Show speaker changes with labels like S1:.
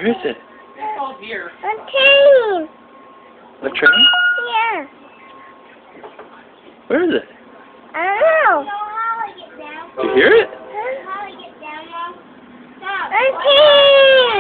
S1: Where is it?
S2: It's all here.
S3: A train.
S1: A train?
S3: Yeah.
S1: Where is it?
S3: I don't know.
S2: How I get down?
S1: Do you hear it?
S3: Huh?
S2: How I get down, Mom? Stop.
S3: A train.